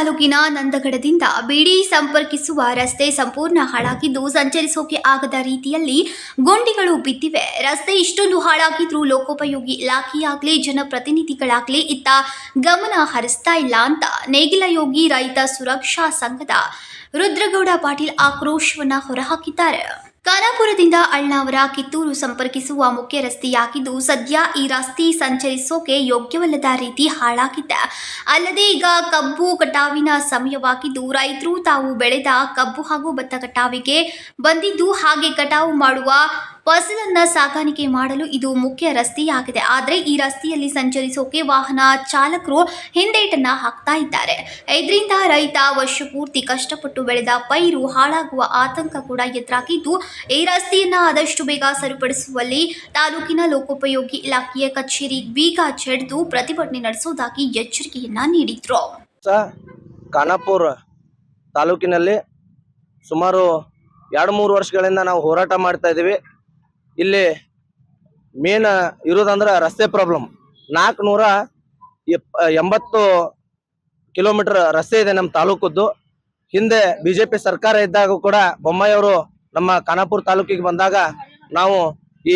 ತಾಲೂಕಿನ ನಂದಗಡದಿಂದ ಬಿಡಿ ಸಂಪರ್ಕಿಸುವ ರಸ್ತೆ ಸಂಪೂರ್ಣ ಹಾಳಾಗಿದ್ದು ಸಂಚರಿಸೋಕೆ ಆಗದ ರೀತಿಯಲ್ಲಿ ಗುಂಡಿಗಳು ಬಿದ್ದಿವೆ. ರಸ್ತೆ ಇಷ್ಟೊಂದು ಹಾಳಾಗಿದ್ರೂ ಲೋಕೋಪಯೋಗಿ ಇಲಾಖೆಯಾಗಲಿ ಜನಪ್ರತಿನಿಧಿಗಳಾಗಲಿ ಇತ್ತ ಗಮನ ಹರಿಸ್ತಾ ಇಲ್ಲ ಅಂತ ನೇಗಿಲಯೋಗಿ ರೈತ ಸುರಕ್ಷಾ ಸಂಘದ ರುದ್ರಗೌಡ ಪಾಟೀಲ್ ಆಕ್ರೋಶವನ್ನ ಹೊರಹಾಕಿದ್ದಾರೆ. ಖಾನಾಪುರದಿಂದ ಅಳ್ನಾವರ ಕಿತ್ತೂರು ಸಂಪರ್ಕಿಸುವ ಮುಖ್ಯ ರಸ್ತೆಯಾಗಿದ್ದು ಸದ್ಯ ಈ ರಸ್ತೆ ಸಂಚರಿಸೋಕೆ ಯೋಗ್ಯವಲ್ಲದ ರೀತಿ ಹಾಳಾಗಿದೆ. ಅಲ್ಲದೆ ಈಗ ಕಬ್ಬು ಕಟಾವಿನ ಸಮಯವಾಗಿದ್ದು ರೈತರು ತಾವು ಬೆಳೆದ ಕಬ್ಬು ಹಾಗೂ ಭತ್ತ ಕಟಾವಿಗೆ ಬಂದಿದ್ದು ಹಾಗೆ ಕಟಾವು ಮಾಡುವ ಫಸಲನ್ನ ಸಾಗಾಣಿಕೆ ಮಾಡಲು ಇದು ಮುಖ್ಯ ರಸ್ತೆಯಾಗಿದೆ. ಆದರೆ ಈ ರಸ್ತೆಯಲ್ಲಿ ಸಂಚರಿಸೋಕೆ ವಾಹನ ಚಾಲಕರು ಹಿಂದೇಟನ್ನ ಹಾಕ್ತಾ ಇದ್ದಾರೆ. ಇದರಿಂದ ರೈತ ವರ್ಷಪೂರ್ತಿ ಕಷ್ಟಪಟ್ಟು ಬೆಳೆದ ಪೈರು ಹಾಳಾಗುವ ಆತಂಕ ಕೂಡ ಎದುರಾಗಿದ್ದು ಈ ರಸ್ತೆಯನ್ನ ಆದಷ್ಟು ಬೇಗ ಸರಿಪಡಿಸುವಲ್ಲಿ ತಾಲೂಕಿನ ಲೋಕೋಪಯೋಗಿ ಇಲಾಖೆಯ ಕಚೇರಿ ಬೀಗ ಜಡಿದು ಪ್ರತಿಭಟನೆ ನಡೆಸುವುದಾಗಿ ಎಚ್ಚರಿಕೆಯನ್ನ ನೀಡಿದ್ರು. ಖಾನಾಪುರ ತಾಲೂಕಿನಲ್ಲಿ ಸುಮಾರು 2-3 ವರ್ಷಗಳಿಂದ ನಾವು ಹೋರಾಟ ಮಾಡ್ತಾ ಇದ್ದೀವಿ. ಇಲ್ಲಿ ಮೇನ್ ಇರೋದಂದ್ರೆ ರಸ್ತೆ ಪ್ರಾಬ್ಲಮ್. 480 ಕಿಲೋಮೀಟರ್ ರಸ್ತೆ ಇದೆ ನಮ್ಮ ತಾಲೂಕದ್ದು. ಹಿಂದೆ ಬಿಜೆಪಿ ಸರ್ಕಾರ ಇದ್ದಾಗ ಕೂಡ ಬೊಮ್ಮಾಯಿ ಅವರು ನಮ್ಮ ಖಾನಾಪುರ ತಾಲೂಕಿಗೆ ಬಂದಾಗ ನಾವು ಈ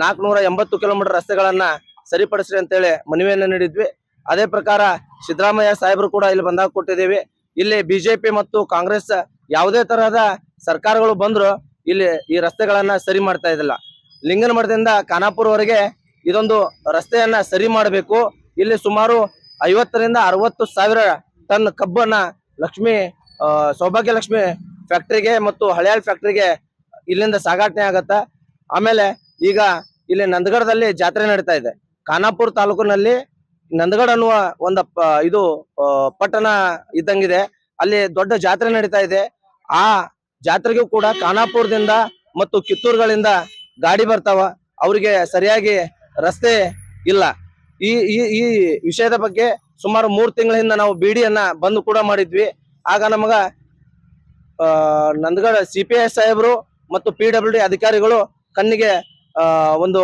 480 ಕಿಲೋಮೀಟರ್ ರಸ್ತೆಗಳನ್ನ ಸರಿಪಡಿಸ್ರಿ ಅಂತೇಳಿ ಮನವಿಯನ್ನು ನೀಡಿದ್ವಿ. ಅದೇ ಪ್ರಕಾರ ಸಿದ್ದರಾಮಯ್ಯ ಸಾಹೇಬರು ಕೂಡ ಇಲ್ಲಿ ಬಂದಾಗ ಕೊಟ್ಟಿದ್ದೀವಿ. ಇಲ್ಲಿ ಬಿಜೆಪಿ ಮತ್ತು ಕಾಂಗ್ರೆಸ್ ಯಾವುದೇ ತರಹದ ಸರ್ಕಾರಗಳು ಬಂದ್ರು ಇಲ್ಲಿ ಈ ರಸ್ತೆಗಳನ್ನ ಸರಿ ಮಾಡ್ತಾ ಇದ್ದಿಲ್ಲ. ಲಿಂಗನಮಠದಿಂದ ಖಾನಾಪುರವರೆಗೆ ಇದೊಂದು ರಸ್ತೆಯನ್ನ ಸರಿ ಮಾಡಬೇಕು. ಇಲ್ಲಿ ಸುಮಾರು 50ರಿಂದ 60 ಸಾವಿರ ಟನ್ ಕಬ್ಬನ್ನ ಸೌಭಾಗ್ಯ ಲಕ್ಷ್ಮಿ ಫ್ಯಾಕ್ಟ್ರಿಗೆ ಮತ್ತು ಹಳೆಯಾಳ್ ಫ್ಯಾಕ್ಟ್ರಿಗೆ ಇಲ್ಲಿಂದ ಸಾಗಾಟನೆ ಆಗತ್ತ. ಆಮೇಲೆ ಈಗ ಇಲ್ಲಿ ನಂದಗಡದಲ್ಲಿ ಜಾತ್ರೆ ನಡೀತಾ ಇದೆ. ಖಾನಾಪುರ ತಾಲೂಕಿನಲ್ಲಿ ನಂದಗಡ ಅನ್ನುವ ಒಂದು ಇದು ಪಟ್ಟಣ ಇದ್ದಂಗಿದೆ. ಅಲ್ಲಿ ದೊಡ್ಡ ಜಾತ್ರೆ ನಡೀತಾ ಇದೆ. ಆ ಜಾತ್ರೆಗೂ ಕೂಡ ಖಾನಾಪುರದಿಂದ ಮತ್ತು ಕಿತ್ತೂರುಗಳಿಂದ ಗಾಡಿ ಬರ್ತಾವ. ಅವರಿಗೆ ಸರಿಯಾಗಿ ರಸ್ತೆ ಇಲ್ಲ. ಈ ವಿಷಯದ ಬಗ್ಗೆ ಸುಮಾರು 3 ತಿಂಗಳ ಹಿಂದೆ ನಾವು ಬಿಡಿಯನ್ನ ಬಂದು ಕೂಡ ಮಾಡಿದ್ವಿ. ಆಗ ನಮಗ ನಂದಗಡ CPI ಸಾಹೇಬರು ಮತ್ತು PWD ಅಧಿಕಾರಿಗಳು ಕಣ್ಣಿಗೆ ಒಂದು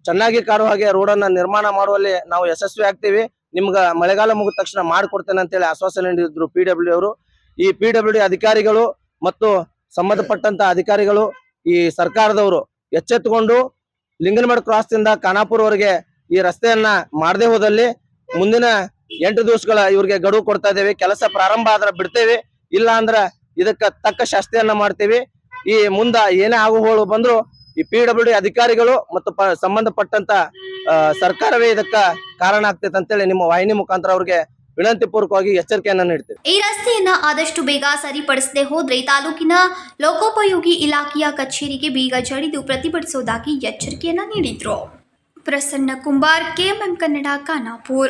ಚೆನ್ನಾಗಿ ಕಾಣುವ ಹಾಗೆ ರೋಡನ್ನ ನಿರ್ಮಾಣ ಮಾಡುವಲ್ಲಿ ನಾವು ಯಶಸ್ವಿ ಆಗ್ತೀವಿ, ನಿಮ್ಗ ಮಳೆಗಾಲ ಮುಗಿದ ತಕ್ಷಣ ಮಾಡಿಕೊಡ್ತೇನೆ ಅಂತೇಳಿ ಆಶ್ವಾಸನೆ ನೀಡಿದ್ರು PWD ಅವರು. ಈ PWD ಅಧಿಕಾರಿಗಳು ಮತ್ತು ಸಂಬಂಧಪಟ್ಟಂತ ಅಧಿಕಾರಿಗಳು ಈ ಸರ್ಕಾರದವರು ಎಚ್ಚೆತ್ತುಕೊಂಡು ಲಿಂಗನಮಠ ಕ್ರಾಸ್ ಇಂದ ಖಾನಾಪುರವರೆಗೆ ಈ ರಸ್ತೆಯನ್ನ ಮಾಡದೆ ಹೋದಲ್ಲಿ ಮುಂದಿನ 8 ದಿವಸಗಳ ಇವ್ರಿಗೆ ಗಡುವು ಕೊಡ್ತಾ ಇದ್ದೇವೆ. ಕೆಲಸ ಪ್ರಾರಂಭ ಆದ್ರೆ ಬಿಡ್ತೇವೆ, ಇಲ್ಲ ಅಂದ್ರ ಇದಕ್ಕ ತಕ್ಕ ಶಾಸ್ತಿಯನ್ನ ಮಾಡ್ತೇವೆ. ಈ ಮುಂದ ಏನೇ ಆಗುಹೋಳು ಬಂದ್ರು ಈ PWD ಅಧಿಕಾರಿಗಳು ಮತ್ತು ಸಂಬಂಧಪಟ್ಟಂತ ಸರ್ಕಾರವೇ ಇದಕ್ಕ ಕಾರಣ ಆಗ್ತೈತೆ ಅಂತೇಳಿ ನಿಮ್ಮ ವಾಹಿನಿ ಮುಖಾಂತರ ಅವ್ರಿಗೆ ವಿನಂತಿ ಪೂರ್ವಕವಾಗಿ ಎಚ್ಚರಿಕೆಯನ್ನ ನೀಡ್ತೇವೆ. ಈ ರಸ್ತೆಯನ್ನ ಆದಷ್ಟು ಬೇಗ ಸರಿಪಡಿಸದೆ ಹೋದ್ರೆ ತಾಲೂಕಿನ ಲೋಕೋಪಯೋಗಿ ಇಲಾಖೆಯ ಕಚೇರಿಗೆ ಬೀಗ ಜಡಿದು ಪ್ರತಿಭಟಿಸುವುದಾಗಿ ಎಚ್ಚರಿಕೆಯನ್ನ ನೀಡಿದ್ರು. ಪ್ರಸನ್ನ ಕುಂಬಾರ್, KMM ಕನ್ನಡ, ಖಾನಾಪುರ.